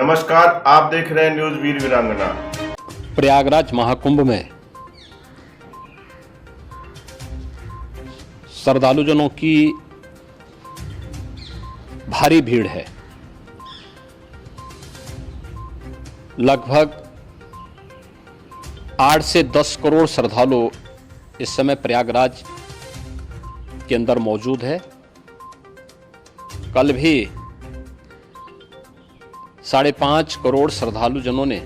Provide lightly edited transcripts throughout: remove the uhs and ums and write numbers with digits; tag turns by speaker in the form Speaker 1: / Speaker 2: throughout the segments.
Speaker 1: नमस्कार, आप देख रहे हैं न्यूज वीर वीरांगना।
Speaker 2: प्रयागराज महाकुंभ में श्रद्धालुजनों की भारी भीड़ है। लगभग 8 से 10 करोड़ श्रद्धालु इस समय प्रयागराज के अंदर मौजूद है। कल भी 5.5 करोड़ श्रद्धालुजनों ने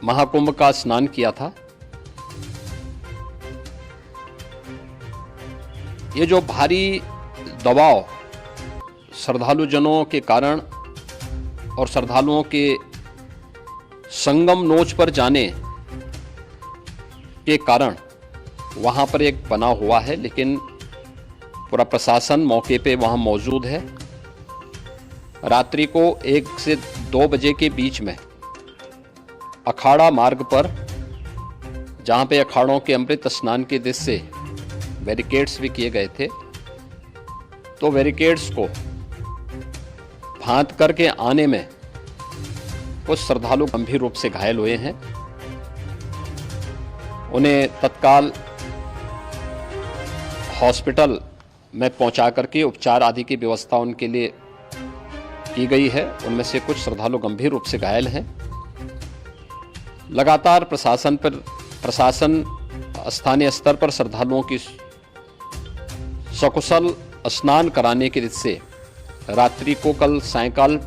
Speaker 2: महाकुंभ का स्नान किया था। ये जो भारी दबाव श्रद्धालुजनों के कारण और श्रद्धालुओं के संगम नोच पर जाने के कारण वहां पर एक बना हुआ है, लेकिन पूरा प्रशासन मौके पे वहां मौजूद है। रात्रि को 1 से 2 बजे के बीच में अखाड़ा मार्ग पर, जहां पे अखाड़ों के अमृत स्नान के दृश्य से बैरिकेड्स भी किए गए थे, तो बैरिकेड्स को फांद करके आने में कुछ श्रद्धालु गंभीर रूप से घायल हुए हैं। उन्हें तत्काल हॉस्पिटल में पहुंचा करके उपचार आदि की व्यवस्था उनके लिए की गई है। उनमें से कुछ श्रद्धालु गंभीर रूप से घायल हैं। लगातार प्रशासन स्थानीय स्तर पर श्रद्धालुओं की सकुशल स्नान कराने के दृष्टि से रात्रि को कल सायंकाल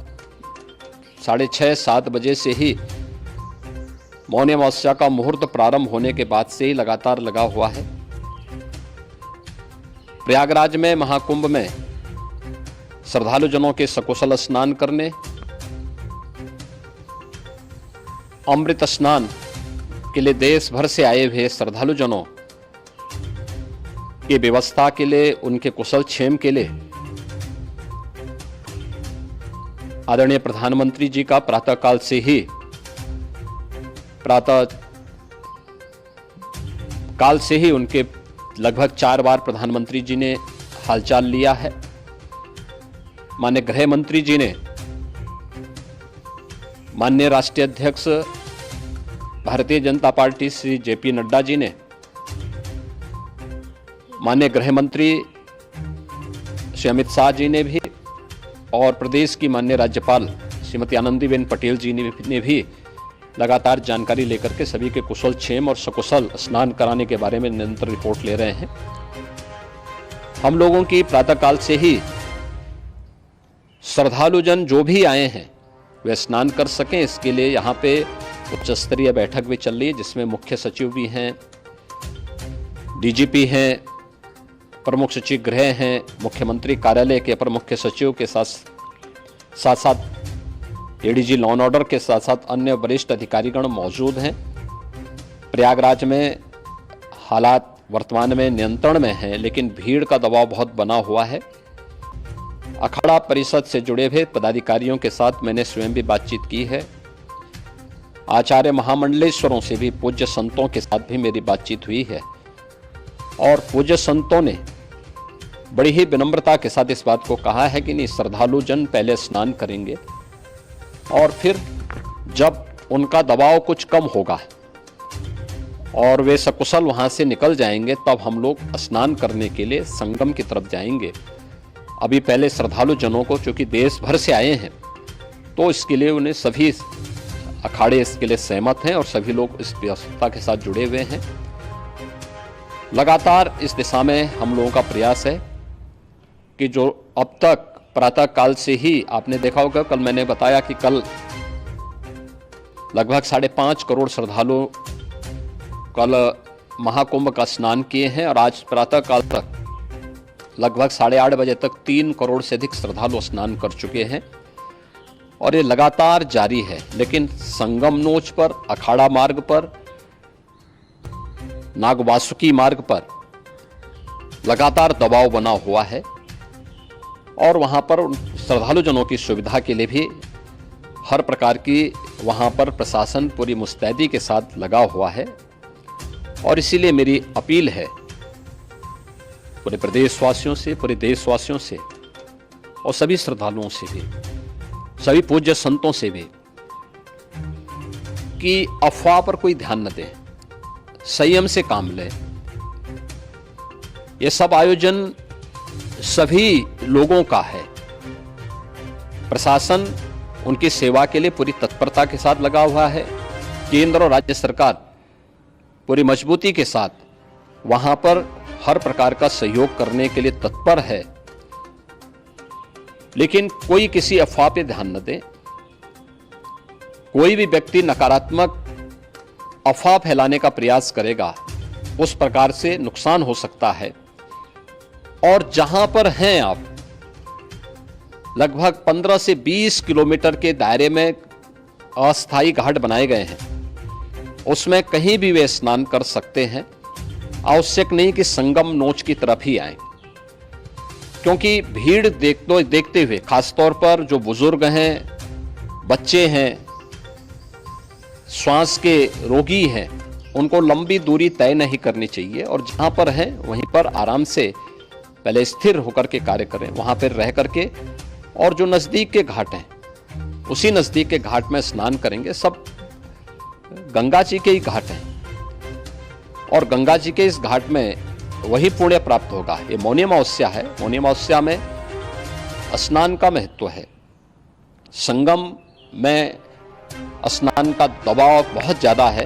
Speaker 2: 6:30-7 बजे से ही मौनी अमावस्या का मुहूर्त प्रारंभ होने के बाद से ही लगातार लगा हुआ है। प्रयागराज में महाकुंभ में श्रद्धालुजनों के सकुशल स्नान करने, अमृत स्नान के लिए देश भर से आए हुए श्रद्धालुजनों की व्यवस्था के लिए, उनके कुशल क्षेम के लिए आदरणीय प्रधानमंत्री जी का प्रातःकाल से ही उनके लगभग 4 बार प्रधानमंत्री जी ने हालचाल लिया है। माननीय गृह मंत्री जी ने, माननीय राष्ट्रीय अध्यक्ष भारतीय जनता पार्टी श्री जेपी नड्डा जी ने, माननीय गृह मंत्री श्री अमित शाह जी ने भी, और प्रदेश की माननीय राज्यपाल श्रीमती आनंदीबेन पटेल जी ने भी लगातार जानकारी लेकर के सभी के कुशल क्षेम और सकुशल स्नान कराने के बारे में निरंतर रिपोर्ट ले रहे हैं। हम लोगों की प्रातःकाल से ही श्रद्धालुजन जो भी आए हैं वे स्नान कर सकें, इसके लिए यहाँ पे उच्च स्तरीय बैठक भी चल रही है, जिसमें मुख्य सचिव भी हैं, डीजीपी हैं, प्रमुख सचिव गृह हैं, मुख्यमंत्री कार्यालय के अपर मुख्य सचिव के साथ एडीजी लॉ एंड ऑर्डर के साथ साथ अन्य वरिष्ठ अधिकारीगण मौजूद हैं। प्रयागराज में हालात वर्तमान में नियंत्रण में हैं, लेकिन भीड़ का दबाव बहुत बना हुआ है। अखाड़ा परिषद से जुड़े हुए पदाधिकारियों के साथ मैंने स्वयं भी बातचीत की है। आचार्य महामंडलेश्वरों से भी, पूज्य संतों के साथ भी मेरी बातचीत हुई है, और पूज्य संतों ने बड़ी ही विनम्रता के साथ इस बात को कहा है कि नहीं, श्रद्धालु जन पहले स्नान करेंगे और फिर जब उनका दबाव कुछ कम होगा और वे सकुशल वहां से निकल जाएंगे, तब हम लोग स्नान करने के लिए संगम की तरफ जाएंगे। अभी पहले श्रद्धालु जनों को, चूंकि देश भर से आए हैं, तो इसके लिए उन्हें सभी अखाड़े इसके लिए सहमत हैं और सभी लोग इस व्यवस्था के साथ जुड़े हुए हैं। लगातार इस दिशा में हम लोगों का प्रयास है कि जो अब तक प्रातः काल से ही आपने देखा होगा, कल मैंने बताया कि कल लगभग 5.5 करोड़ श्रद्धालु कल महाकुंभ का स्नान किए हैं, और आज प्रातः काल तक लगभग 8:30 बजे तक 3 करोड़ से अधिक श्रद्धालु स्नान कर चुके हैं, और ये लगातार जारी है। लेकिन संगम नोच पर, अखाड़ा मार्ग पर, नागवासुकी मार्ग पर लगातार दबाव बना हुआ है, और वहां पर श्रद्धालुजनों की सुविधा के लिए भी हर प्रकार की वहां पर प्रशासन पूरी मुस्तैदी के साथ लगा हुआ है। और इसीलिए मेरी अपील है पूरे प्रदेशवासियों से, पूरे देशवासियों से और सभी श्रद्धालुओं से भी, सभी पूज्य संतों से भी कि अफवाह पर कोई ध्यान न दें, संयम से काम लें। ये सब आयोजन सभी लोगों का है। प्रशासन उनकी सेवा के लिए पूरी तत्परता के साथ लगा हुआ है। केंद्र और राज्य सरकार पूरी मजबूती के साथ वहां पर हर प्रकार का सहयोग करने के लिए तत्पर है। लेकिन कोई किसी अफवाह पे ध्यान न दे। कोई भी व्यक्ति नकारात्मक अफवाह फैलाने का प्रयास करेगा, उस प्रकार से नुकसान हो सकता है। और जहां पर हैं आप, लगभग 15 से 20 किलोमीटर के दायरे में अस्थायी घाट बनाए गए हैं। उसमें कहीं भी वे स्नान कर सकते हैं। आवश्यक नहीं कि संगम नोच की तरफ ही आए, क्योंकि भीड़ देखते हुए, खासतौर पर जो बुजुर्ग हैं, बच्चे हैं, श्वास के रोगी हैं, उनको लंबी दूरी तय नहीं करनी चाहिए। और जहां पर हैं वहीं पर आराम से पहले स्थिर होकर के कार्य करें, वहां पर रह करके। और जो नजदीक के घाट हैं, उसी नजदीक के घाट में स्नान करेंगे। सब गंगा जी के ही घाट हैं और गंगा जी के इस घाट में वही पुण्य प्राप्त होगा। ये मौनी अमावस्या है। मौनी अमावस्या में स्नान का महत्व है। संगम में स्नान का दबाव बहुत ज़्यादा है,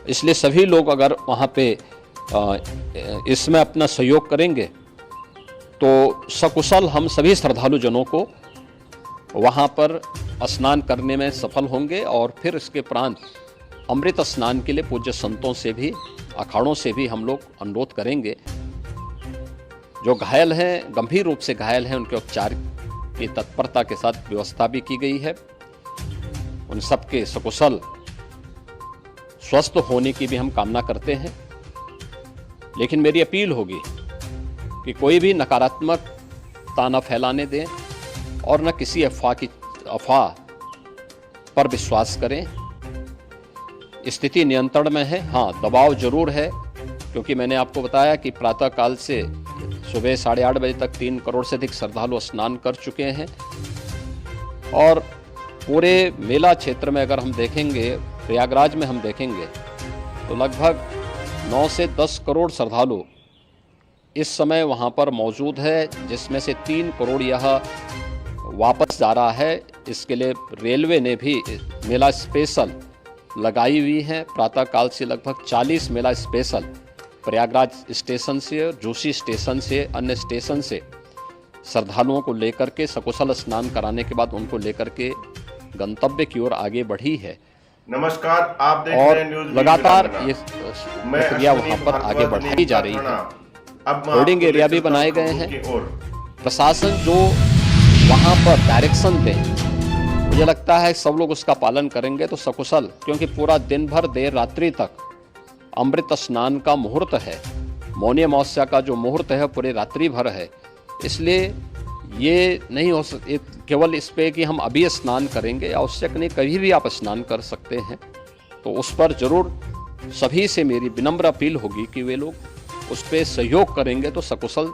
Speaker 2: इसलिए सभी लोग अगर वहाँ पे इसमें अपना सहयोग करेंगे तो सकुशल हम सभी श्रद्धालु जनों को वहाँ पर स्नान करने में सफल होंगे। और फिर इसके उपरांत अमृत स्नान के लिए पूज्य संतों से भी, अखाड़ों से भी हम लोग अनुरोध करेंगे। जो घायल हैं, गंभीर रूप से घायल हैं, उनके उपचार की तत्परता के साथ व्यवस्था भी की गई है। उन सबके सकुशल स्वस्थ होने की भी हम कामना करते हैं। लेकिन मेरी अपील होगी कि कोई भी नकारात्मकता न फैलाने दें और न किसी अफवाह पर विश्वास करें। स्थिति नियंत्रण में है। हाँ, दबाव जरूर है, क्योंकि मैंने आपको बताया कि प्रातःकाल से सुबह 8:30 बजे तक 3 करोड़ से अधिक श्रद्धालु स्नान कर चुके हैं। और पूरे मेला क्षेत्र में अगर हम देखेंगे, प्रयागराज में हम देखेंगे तो लगभग 9 से 10 करोड़ श्रद्धालु इस समय वहाँ पर मौजूद है, जिसमें से 3 करोड़ यह वापस जा रहा है। इसके लिए रेलवे ने भी मेला स्पेशल लगाई हुई है। प्रातःकाल से लगभग 40 मेला स्पेशल प्रयागराज स्टेशन से, जोशी स्टेशन से, अन्य स्टेशन से श्रद्धालुओं को लेकर के सकुशल स्नान कराने के बाद उनको लेकर के गंतव्य की ओर आगे बढ़ी है।
Speaker 1: नमस्कार, आप देख रहे हैं न्यूज़ वीर
Speaker 2: लगातार
Speaker 1: वीरांगना।
Speaker 2: ये प्रक्रिया वहाँ पर आगे बढ़ाई जा रही है। होर्डिंग एरिया भी बनाए गए हैं। प्रशासन जो वहाँ पर डायरेक्शन दे, मुझे लगता है सब लोग उसका पालन करेंगे तो सकुशल, क्योंकि पूरा दिन भर देर रात्रि तक अमृत स्नान का मुहूर्त है। मौनी अमावस्या का जो मुहूर्त है पूरे रात्रि भर है। इसलिए ये नहीं हो केवल इस पे कि हम अभी स्नान करेंगे, आवश्यक नहीं, कभी भी आप स्नान कर सकते हैं। तो उस पर जरूर सभी से मेरी विनम्र अपील होगी कि वे लोग उस पर सहयोग करेंगे तो सकुशल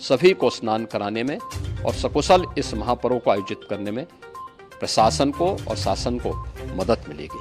Speaker 2: सभी को स्नान कराने में और सकुशल इस महापर्व को आयोजित करने में प्रशासन को और शासन को मदद मिलेगी।